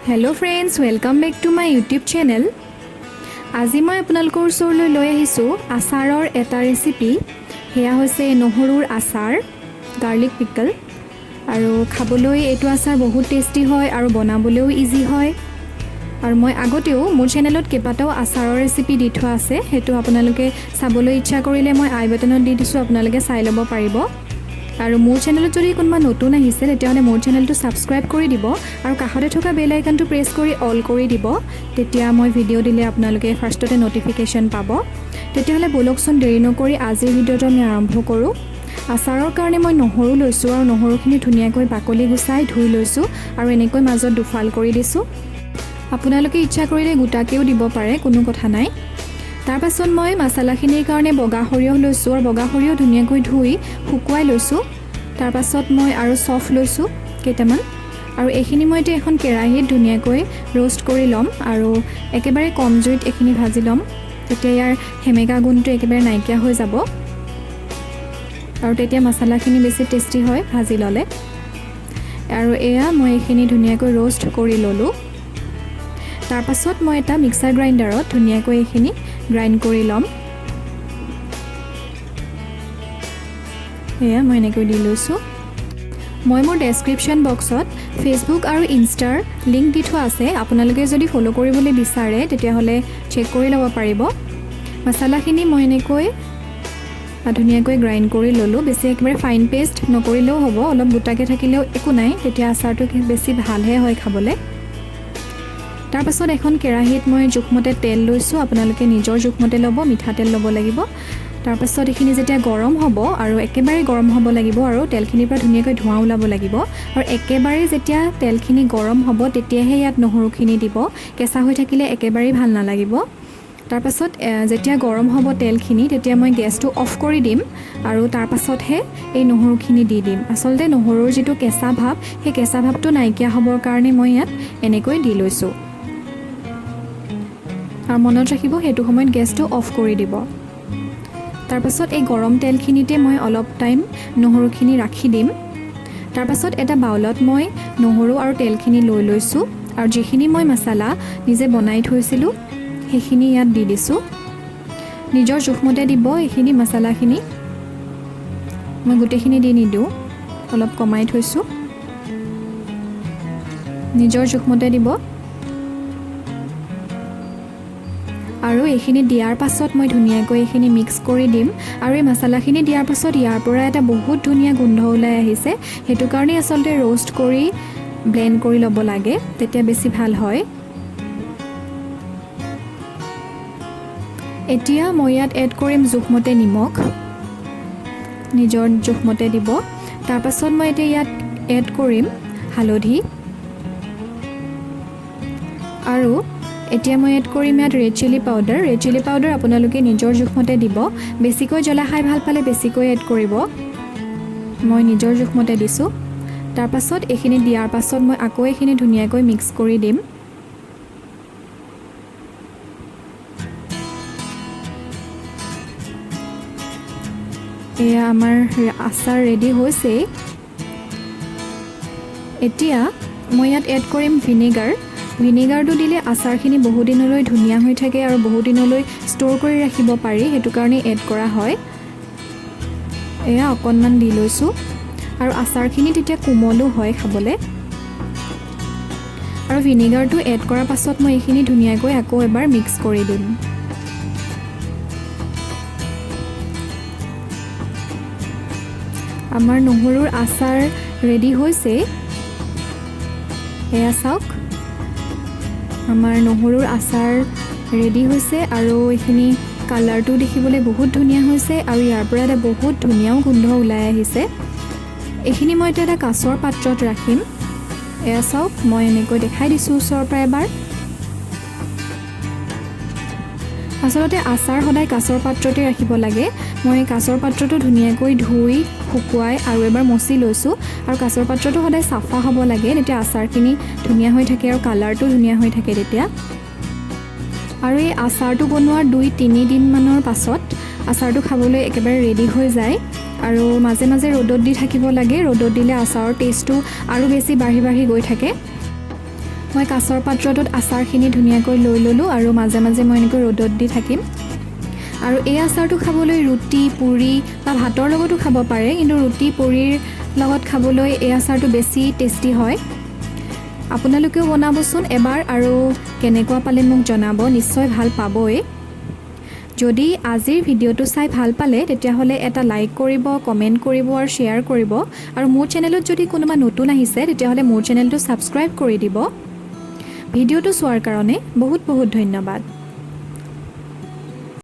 Hello friends, welcome back to my YouTube channel. আজি মই আপোনালোকৰ ওচৰলৈ লৈ আহিছো আচাৰৰ এটা ৰেচিপি। হেয়া হৈছে নহৰুৰ আচাৰ, গাৰ্লিক পিকল। আৰু খাবলৈ এইটো আচাৰ বহুত টেষ্টি হয় আৰু বনাবলৈও ইজি হয়। আৰু মই আগতেও মোৰ চেনেলত কেইবাটাও আচাৰৰ ৰেচিপি দি থোৱা আছে, হেতু আপোনালোকে চাবলৈ ইচ্ছা কৰিলে মই আই বাটনত দি দিছো, আপোনালোকে চাই ল'ব পাৰিব। আৰু মোৰ চেনেলত যদি কোনোবা নতুন আহিছে তেতিয়াহ'লে মোৰ চেনেলটো সাবস্ক্ৰাইব কৰি দিব আৰু কাষতে থকা বেল আইকনটো প্ৰেছ কৰি অল কৰি দিব, তেতিয়া মই ভিডিঅ' দিলে আপোনালোকে ফাৰ্ষ্টতে নটিফিকেশ্যন পাব। তেতিয়াহ'লে বলকচোন দেৰি নকৰি আজিৰ ভিডিঅ'টো আমি আৰম্ভ কৰোঁ। আচাৰৰ কাৰণে মই নহৰু লৈছোঁ আৰু নহৰুখিনি ধুনীয়াকৈ বাকলি গুচাই ধুই লৈছোঁ আৰু এনেকৈ মাজত দুফাল কৰি দিছোঁ। আপোনালোকে ইচ্ছা কৰিলে গোটাকেও দিব পাৰে, কোনো কথা নাই। তাৰ পাছত মই মছলাখিনিৰ কাৰণে বগা সৰিয়হ লৈছোঁ আৰু বগা সৰিয়হ ধুনীয়াকৈ ধুই শুকুৱাই লৈছোঁ। তাৰ পাছত মই আৰু চফ লৈছোঁ কেইটামান, আৰু এইখিনি মই এতিয়া এখন কেৰাহীত ধুনীয়াকৈ ৰোষ্ট কৰি ল'ম আৰু একেবাৰে কম জুইত এইখিনি ভাজি ল'ম, তেতিয়া ইয়াৰ হেমেকা গুণটো একেবাৰে নাইকিয়া হৈ যাব আৰু তেতিয়া মছলাখিনি বেছি টেষ্টি হয় ভাজি ল'লে। আৰু এয়া মই এইখিনি ধুনীয়াকৈ ৰোষ্ট কৰি ল'লোঁ। তাৰ পাছত মই এটা মিক্সাৰ গ্ৰাইণ্ডাৰত ধুনীয়াকৈ এইখিনি গ্ৰাইণ্ড কৰি ল'ম। এয়া মই এনেকৈ দি লৈছোঁ। মই মোৰ ডেছক্ৰিপশ্যন বক্সত ফেচবুক আৰু ইনষ্টাৰ লিংক দি থোৱা আছে, আপোনালোকে যদি ফ'ল' কৰিবলৈ বিচাৰে তেতিয়াহ'লে চেক কৰি ল'ব পাৰিব। মছলাখিনি মই এনেকৈ ধুনীয়াকৈ গ্ৰাইণ্ড কৰি ল'লোঁ। বেছি একেবাৰে ফাইন পেষ্ট নকৰিলেও হ'ব, অলপ গোটাকৈ থাকিলেও একো নাই, তেতিয়া আচাৰটো বেছি ভালহে হয় খাবলৈ। তাৰ পাছত এখন কেৰাহীত মই জোখমতে তেল লৈছোঁ, আপোনালোকে নিজৰ জোখমতে ল'ব, মিঠাতেল ল'ব লাগিব। তাৰ পাছত এইখিনি যেতিয়া গৰম হ'ব আৰু একেবাৰে গৰম হ'ব লাগিব আৰু তেলখিনিৰ পৰা ধুনীয়াকৈ ধোঁৱা ওলাব লাগিব, আৰু একেবাৰে যেতিয়া তেলখিনি গৰম হ'ব তেতিয়াহে ইয়াত নহৰুখিনি দিব, কেঁচা হৈ থাকিলে একেবাৰেই ভাল নালাগিব। তাৰ পাছত যেতিয়া গৰম হ'ব তেলখিনি তেতিয়া মই গেছটো অফ কৰি দিম আৰু তাৰ পাছতহে এই নহৰুখিনি দি দিম। আচলতে নহৰুৰ যিটো কেঁচা ভাৱ, সেই কেঁচা ভাৱটো নাইকিয়া হ'বৰ কাৰণে মই ইয়াত এনেকৈ দি লৈছোঁ। আৰু মনত ৰাখিব সেইটো সময়ত গেছটো অফ কৰি দিব। তাৰ পাছত এই গৰম তেলখিনিতে মই অলপ টাইম নহৰুখিনি ৰাখি দিম। তাৰ পাছত এটা বাউলত মই নহৰু আৰু তেলখিনি লৈ লৈছোঁ আৰু যিখিনি মই মছলা নিজে বনাই থৈছিলোঁ সেইখিনি ইয়াত দি দিছোঁ। নিজৰ জোখমতে দিব এইখিনি মছলাখিনি, মই গোটেইখিনি দি নিদিওঁ, অলপ কমাই থৈছোঁ। নিজৰ জোখমতে দিব। আৰু এইখিনি দিয়াৰ পাছত মই ধুনীয়াকৈ এইখিনি মিক্স কৰি দিম। আৰু এই মছলাখিনি দিয়াৰ পাছত ইয়াৰ পৰা এটা বহুত ধুনীয়া গোন্ধ ওলাই আহিছে, সেইটো কাৰণে আচলতে ৰোষ্ট কৰি ব্লেণ্ড কৰি ল'ব লাগে, তেতিয়া বেছি ভাল হয়। এতিয়া মই ইয়াত এড কৰিম জোখমতে নিমখ, নিজৰ জোখমতে দিব। তাৰ পাছত মই এতিয়া ইয়াত এড কৰিম হালধি, আৰু এতিয়া মই এড কৰিম ইয়াত red chilli powder. Red chilli powder আপোনালোকে নিজৰ জোখমতে দিব, বেছিকৈ জ্বলা খাই ভাল পালে বেছিকৈ এড কৰিব, মই নিজৰ জোখমতে দিছোঁ। তাৰ পাছত এইখিনি দিয়াৰ পাছত মই আকৌ এইখিনি ধুনীয়াকৈ মিক্স কৰি দিম। এয়া আমাৰ আচাৰ ৰেডি হৈছেই। এতিয়া মই ইয়াত এড কৰিম ভিনেগাৰ। ভিনেগাৰটো দিলে আচাৰখিনি বহুদিনলৈ ধুনীয়া হৈ থাকে আৰু বহুদিনলৈ ষ্ট'ৰ কৰি ৰাখিব পাৰি, সেইটো কাৰণে এড কৰা হয়। এয়া অকণমান দি লৈছোঁ, আৰু আচাৰখিনি তেতিয়া কোমলো হয় খাবলৈ। আৰু ভিনেগাৰটো এড কৰাৰ পাছত মই এইখিনি ধুনীয়াকৈ আকৌ এবাৰ মিক্স কৰি দিম। আমাৰ নহৰুৰ আচাৰ ৰেডি হৈছে, এয়া চাওক আমাৰ নহৰুৰ আচাৰ ৰেডি হৈছে, আৰু এইখিনি কালাৰটো দেখিবলৈ বহুত ধুনীয়া হৈছে আৰু ইয়াৰ পৰা এটা বহুত ধুনীয়াও গোন্ধ ওলাই আহিছে। এইখিনি মই এতিয়া এটা কাঁচৰ পাত্ৰত ৰাখিম। এয়া চাওক মই এনেকৈ দেখাই দিছোঁ ওচৰৰ পৰা এবাৰ। আচলতে আচাৰ সদায় কাঁচৰ পাত্ৰতে ৰাখিব লাগে। মই কাঁচৰ পাত্ৰটো ধুনীয়াকৈ ধুই শুকুৱাই আৰু এবাৰ মচি লৈছোঁ, আৰু কাঁচৰ পাত্ৰটো সদায় চাফা হ'ব লাগে, তেতিয়া আচাৰখিনি ধুনীয়া হৈ থাকে আৰু কালাৰটো ধুনীয়া হৈ থাকে তেতিয়া। আৰু এই আচাৰটো বনোৱাৰ 2-3 দিনমানৰ পাছত আচাৰটো খাবলৈ একেবাৰে ৰেডি হৈ যায়। আৰু মাজে মাজে ৰ'দত দি থাকিব লাগে, ৰ'দত দিলে আচাৰৰ টেষ্টটো আৰু বেছি বাঢ়ি বাঢ়ি গৈ থাকে। মই কাঁচৰ পাত্ৰটোত আচাৰখিনি ধুনীয়াকৈ লৈ ল'লোঁ আৰু মাজে মাজে মই এনেকৈ ৰ'দত দি থাকিম। আৰু এই আচাৰটো খাবলৈ ৰুটি, পুৰি বা ভাতৰ লগতো খাব পাৰে, কিন্তু ৰুটি, পুৰিৰ লগত খাবলৈ এই আচাৰটো বেছি টেষ্টি হয়। আপোনালোকেও বনাবচোন এবাৰ আৰু কেনেকুৱা পালে মোক জনাব, নিশ্চয় ভাল পাবই। যদি আজিৰ ভিডিঅ'টো চাই ভাল পালে তেতিয়াহ'লে এটা লাইক কৰিব, কমেণ্ট কৰিব আৰু শ্বেয়াৰ কৰিব। আৰু মোৰ চেনেলত যদি কোনোবা নতুন আহিছে তেতিয়াহ'লে মোৰ চেনেলটো ছাবস্ক্ৰাইব কৰি দিব। ভিডিঅ'টো চোৱাৰ কাৰণে বহুত বহুত ধন্যবাদ।